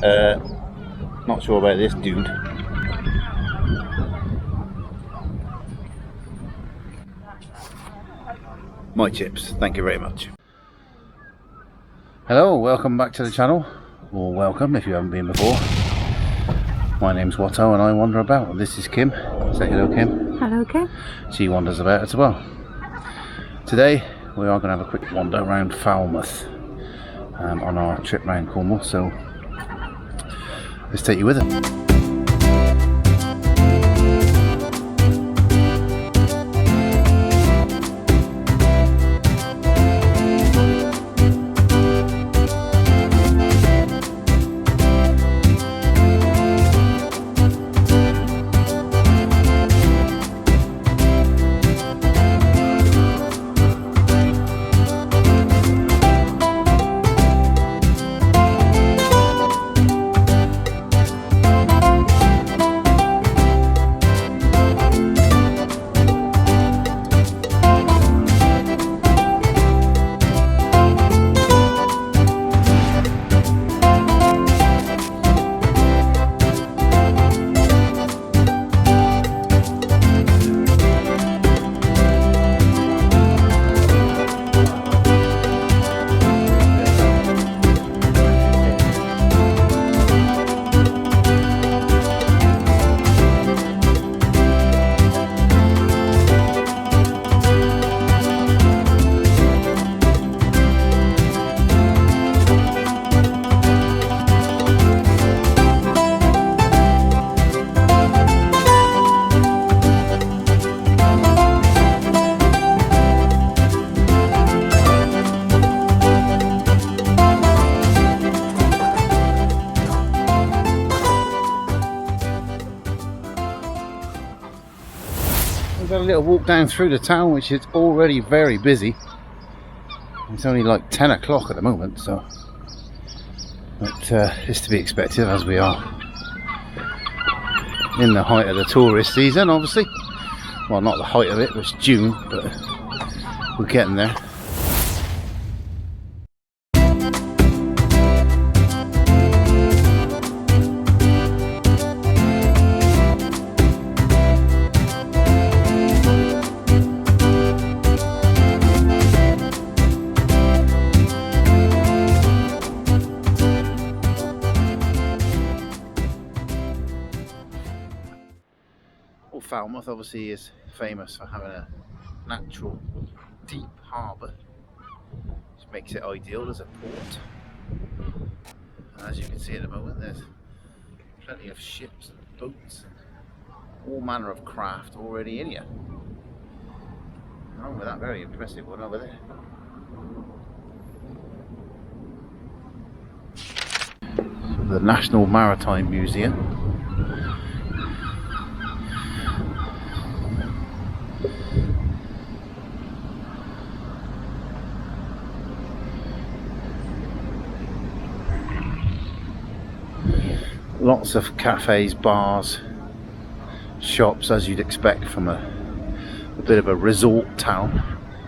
Not sure about this dude. My chips, thank you very much. Hello, welcome back to the channel, or welcome if you haven't been before. My name's Watto and I wander about. This is Kim. Say hello, Kim. Hello, Kim. She wanders about as well. Today we are going to have a quick wander around Falmouth on our trip around Cornwall, so let's take you with us. We've got a little walk down through the town, which is already very busy. It's only like 10 o'clock at the moment, so it's to be expected as we are in the height of the tourist season, obviously. Well, not the height of it, it's June, but we're getting there. Falmouth obviously is famous for having a natural deep harbour, which makes it ideal as a port. And as you can see at the moment, there's plenty of ships and boats and all manner of craft already in here. Along with that very impressive one over there. The National Maritime Museum. Lots of cafes, bars, shops, as you'd expect from a bit of a resort town.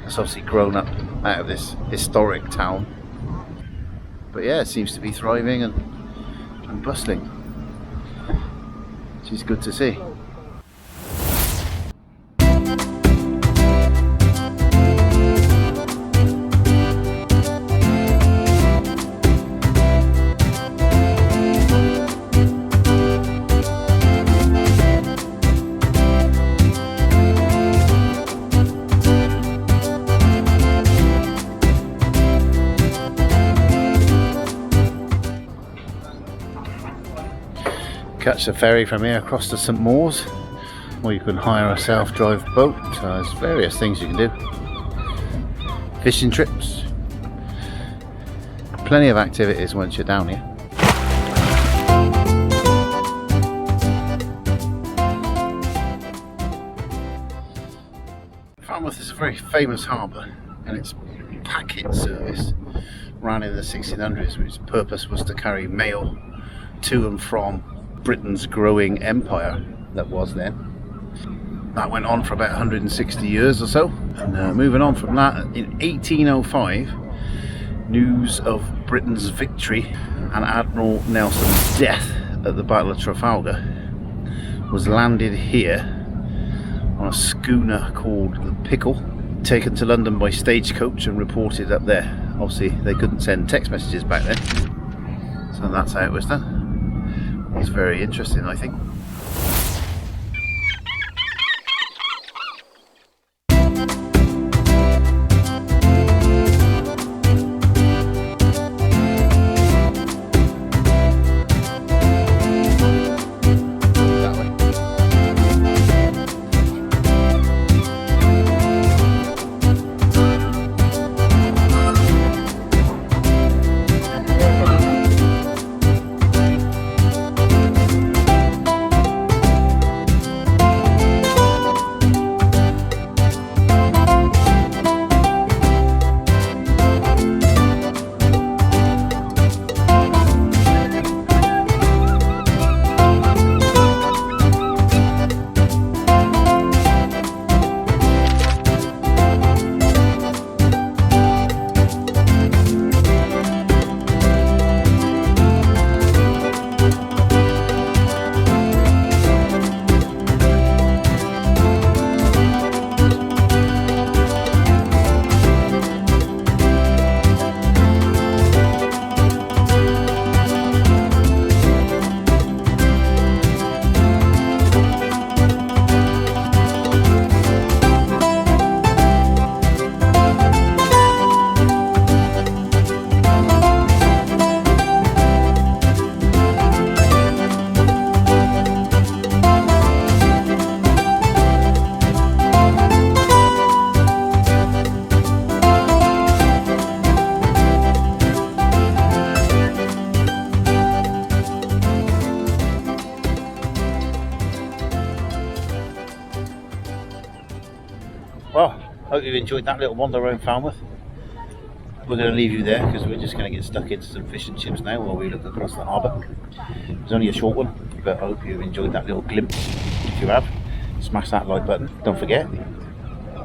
It's obviously grown up out of this historic town. But yeah, it seems to be thriving and bustling, which is good to see. Catch the ferry from here across to St Maur's, or you can hire a self-drive boat. So there's various things you can do. Fishing trips, plenty of activities once you're down here. Falmouth is a very famous harbour, and its packet service ran in the 1600s, which purpose was to carry mail to and from Britain's growing empire that was then. That went on for about 160 years or so, and moving on from that, in 1805 News of Britain's victory and Admiral Nelson's death at the Battle of Trafalgar was landed here on a schooner called the Pickle, taken to London by stagecoach and reported up there. Obviously they couldn't send text messages back then, so that's how it was done. It's very interesting, I think. Well, hope you've enjoyed that little wander around Falmouth. We're going to leave you there because we're just going to get stuck into some fish and chips now while we look across the harbour. It was only a short one, but I hope you enjoyed that little glimpse. If you have, smash that like button. Don't forget,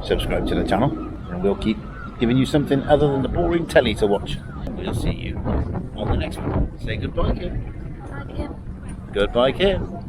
subscribe to the channel and we'll keep giving you something other than the boring telly to watch. We'll see you on the next one. Say goodbye, Kim. Bye, Kim. Goodbye, Kim.